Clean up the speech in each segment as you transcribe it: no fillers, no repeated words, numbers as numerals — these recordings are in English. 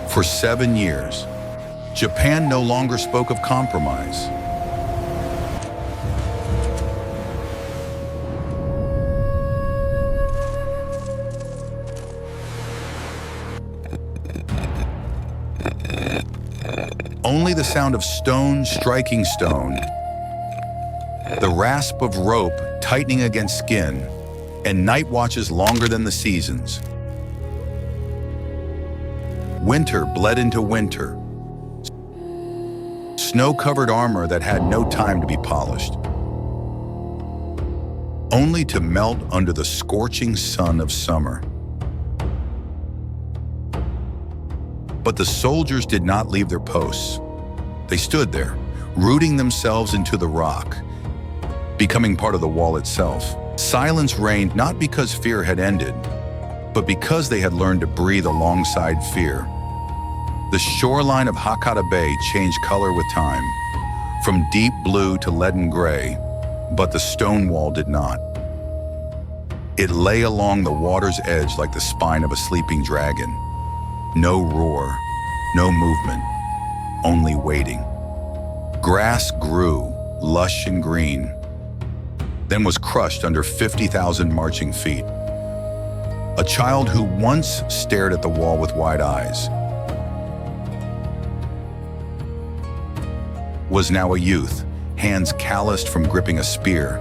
For 7 years, Japan no longer spoke of compromise. Only the sound of stone striking stone, the rasp of rope tightening against skin, and night watches longer than the seasons. Winter bled into winter. Snow-covered armor that had no time to be polished, only to melt under the scorching sun of summer. But the soldiers did not leave their posts. They stood there, rooting themselves into the rock, becoming part of the wall itself. Silence reigned not because fear had ended, but because they had learned to breathe alongside fear. The shoreline of Hakata Bay changed color with time, from deep blue to leaden gray, but the stone wall did not. It lay along the water's edge like the spine of a sleeping dragon. No roar, no movement, only waiting. Grass grew, lush and green, then was crushed under 50,000 marching feet. A child who once stared at the wall with wide eyes was now a youth, hands calloused from gripping a spear,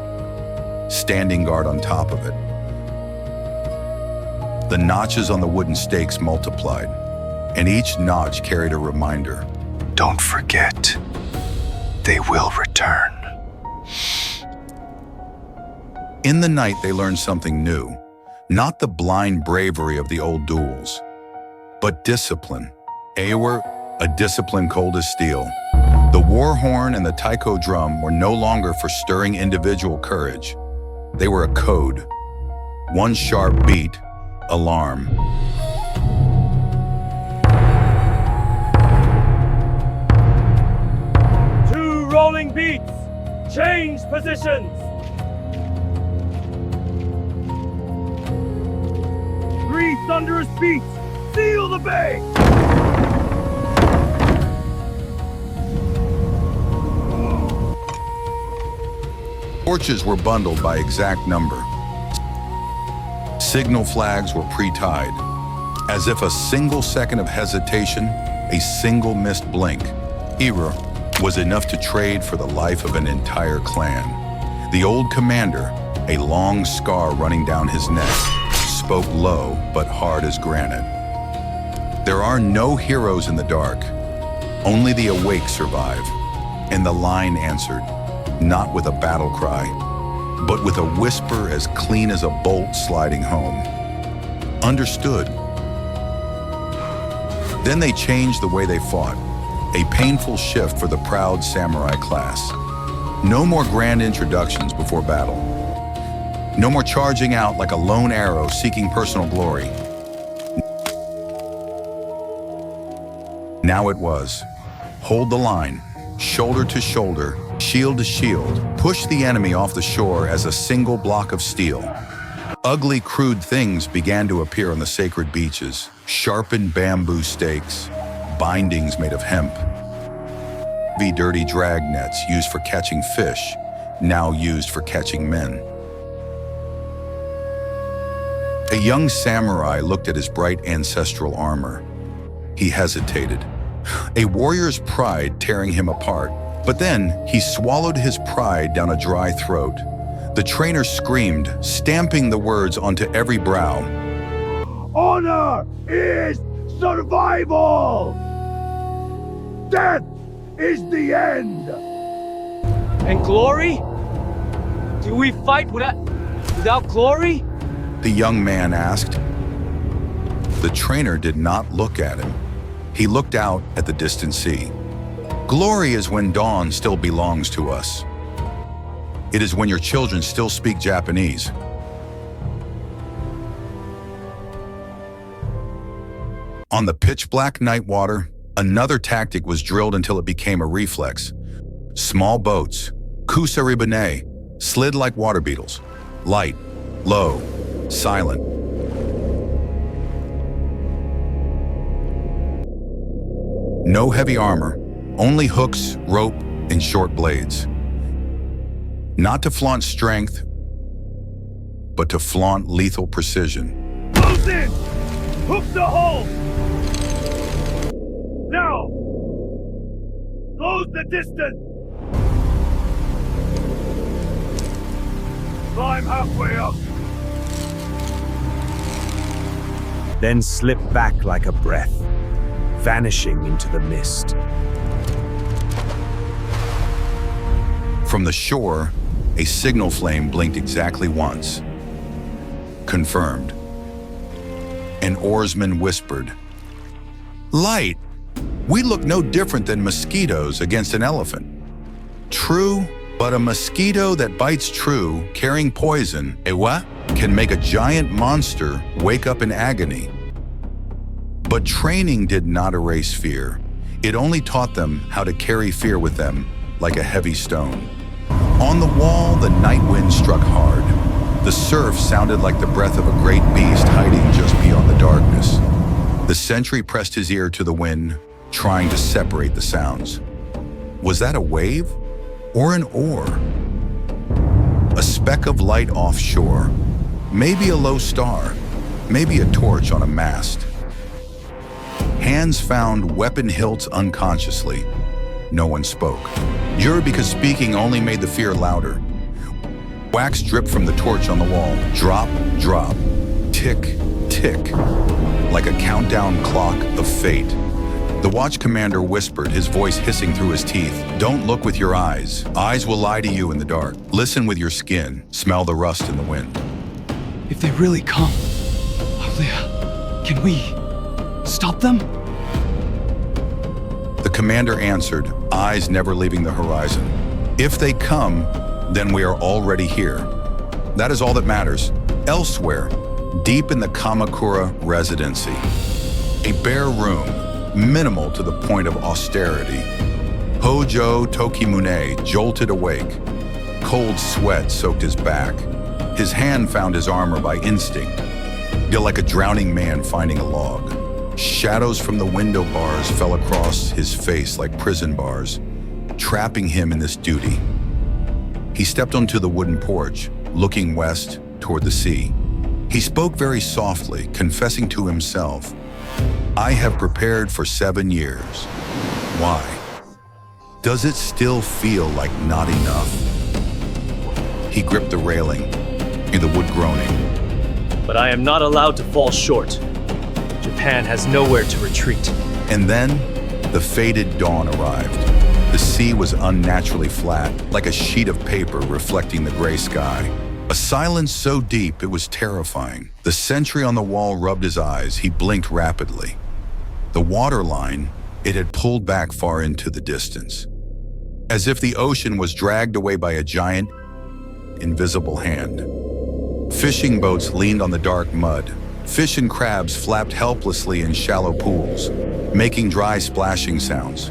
standing guard on top of it. The notches on the wooden stakes multiplied, and each notch carried a reminder. Don't forget, they will return. In the night, they learned something new. Not the blind bravery of the old duels, but discipline. Ewer, a discipline cold as steel. The war horn and the taiko drum were no longer for stirring individual courage. They were a code. One sharp beat, alarm. Two rolling beats, change positions. Three thunderous beats, seal the bay. Torches were bundled by exact number. Signal flags were pre-tied. As if a single second of hesitation, a single missed blink, Ira was enough to trade for the life of an entire clan. The old commander, a long scar running down his neck, spoke low but hard as granite. There are no heroes in the dark. Only the awake survive. And the line answered, not with a battle cry, but with a whisper as clean as a bolt sliding home. Understood. Then they changed the way they fought, a painful shift for the proud samurai class. No more grand introductions before battle. No more charging out like a lone arrow seeking personal glory. Now it was, hold the line, shoulder to shoulder, shield to shield, push the enemy off the shore as a single block of steel. Ugly, crude things began to appear on the sacred beaches. Sharpened bamboo stakes, bindings made of hemp. Dirty drag nets used for catching fish, now used for catching men. A young samurai looked at his bright ancestral armor. He hesitated, a warrior's pride tearing him apart. But then he swallowed his pride down a dry throat. The trainer screamed, stamping the words onto every brow. Honor is survival! Death is the end! And glory? Do we fight without glory? The young man asked. The trainer did not look at him. He looked out at the distant sea. Glory is when dawn still belongs to us. It is when your children still speak Japanese. On the pitch-black night water, another tactic was drilled until it became a reflex. Small boats, kusaribane, slid like water beetles. Light, low, silent. No heavy armor, only hooks, rope, and short blades. Not to flaunt strength, but to flaunt lethal precision. Close in! Hook the hole! Now! Close the distance! Climb halfway up! Then slip back like a breath, vanishing into the mist. From the shore, a signal flame blinked exactly once. Confirmed. An oarsman whispered, "Light! We look no different than mosquitoes against an elephant." True, but a mosquito that bites true, carrying poison, can make a giant monster wake up in agony. But training did not erase fear. It only taught them how to carry fear with them like a heavy stone. On the wall, the night wind struck hard. The surf sounded like the breath of a great beast hiding just beyond the darkness. The sentry pressed his ear to the wind, trying to separate the sounds. Was that a wave or an oar? A speck of light offshore, maybe a low star, maybe a torch on a mast. Hands found weapon hilts unconsciously. No one spoke. You're because speaking only made the fear louder. Wax dripped from the torch on the wall. Drop, drop, tick, tick, like a countdown clock of fate. The watch commander whispered, his voice hissing through his teeth. Don't look with your eyes. Eyes will lie to you in the dark. Listen with your skin. Smell the rust in the wind. If they really come, Alia, can we stop them? The commander answered, eyes never leaving the horizon. If they come, then we are already here. That is all that matters. Elsewhere, deep in the Kamakura residency, a bare room, minimal to the point of austerity. Hojo Tokimune jolted awake. Cold sweat soaked his back. His hand found his armor by instinct, like a drowning man finding a log. Shadows from the window bars fell across his face like prison bars, trapping him in this duty. He stepped onto the wooden porch, looking west toward the sea. He spoke very softly, confessing to himself, I have prepared for 7 years. Why? Does it still feel like not enough? He gripped the railing, in the wood groaning. But I am not allowed to fall short. Japan has nowhere to retreat. And then, the faded dawn arrived. The sea was unnaturally flat, like a sheet of paper reflecting the gray sky. A silence so deep it was terrifying. The sentry on the wall rubbed his eyes. He blinked rapidly. The water line, it had pulled back far into the distance, as if the ocean was dragged away by a giant, invisible hand. Fishing boats leaned on the dark mud. Fish and crabs flapped helplessly in shallow pools, making dry splashing sounds.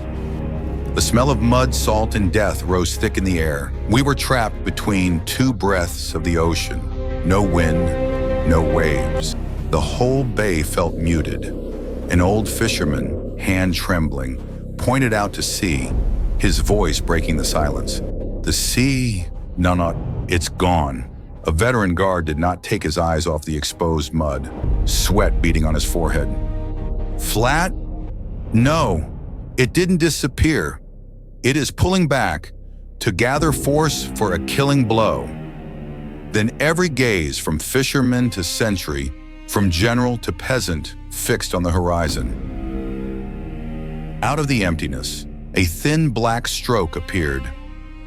The smell of mud, salt, and death rose thick in the air. We were trapped between two breaths of the ocean. No wind, no waves. The whole bay felt muted. An old fisherman, hand trembling, pointed out to sea, his voice breaking the silence. The sea, no, it's gone. A veteran guard did not take his eyes off the exposed mud, sweat beading on his forehead. Flat? No, it didn't disappear. It is pulling back to gather force for a killing blow. Then every gaze from fisherman to sentry, from general to peasant, fixed on the horizon. Out of the emptiness, a thin black stroke appeared,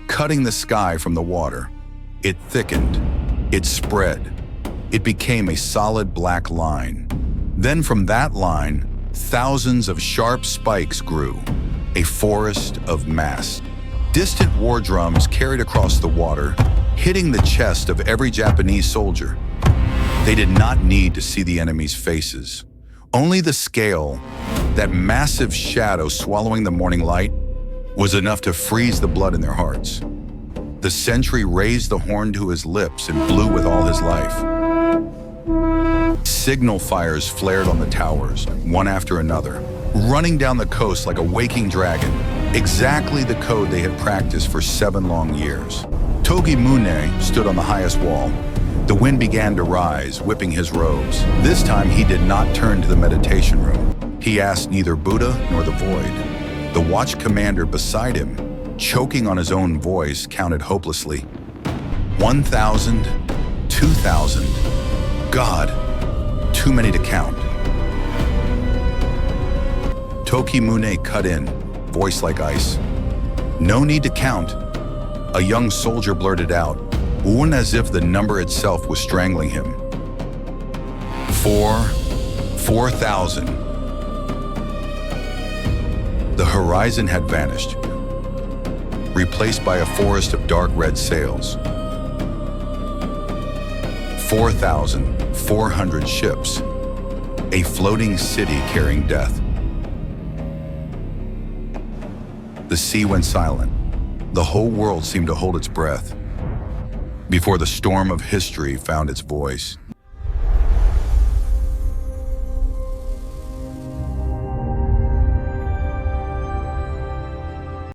cutting the sky from the water. It thickened. It spread. It became a solid black line. Then from that line, thousands of sharp spikes grew, a forest of masts. Distant war drums carried across the water, hitting the chest of every Japanese soldier. They did not need to see the enemy's faces. Only the scale, that massive shadow swallowing the morning light, was enough to freeze the blood in their hearts. The sentry raised the horn to his lips and blew with all his life. Signal fires flared on the towers, one after another. running down the coast like a waking dragon, exactly the code they had practiced for 7 long years. Tokimune stood on the highest wall. The wind began to rise, whipping his robes. This time he did not turn to the meditation room. He asked neither Buddha nor the void. The watch commander beside him, choking on his own voice, counted hopelessly. 1,000, 2,000. God, too many to count. Tokimune cut in, voice like ice. No need to count. A young soldier blurted out, one as if the number itself was strangling him. 4,000. The horizon had vanished, replaced by a forest of dark red sails. 4,400 ships, a floating city carrying death. The sea went silent. The whole world seemed to hold its breath before the storm of history found its voice.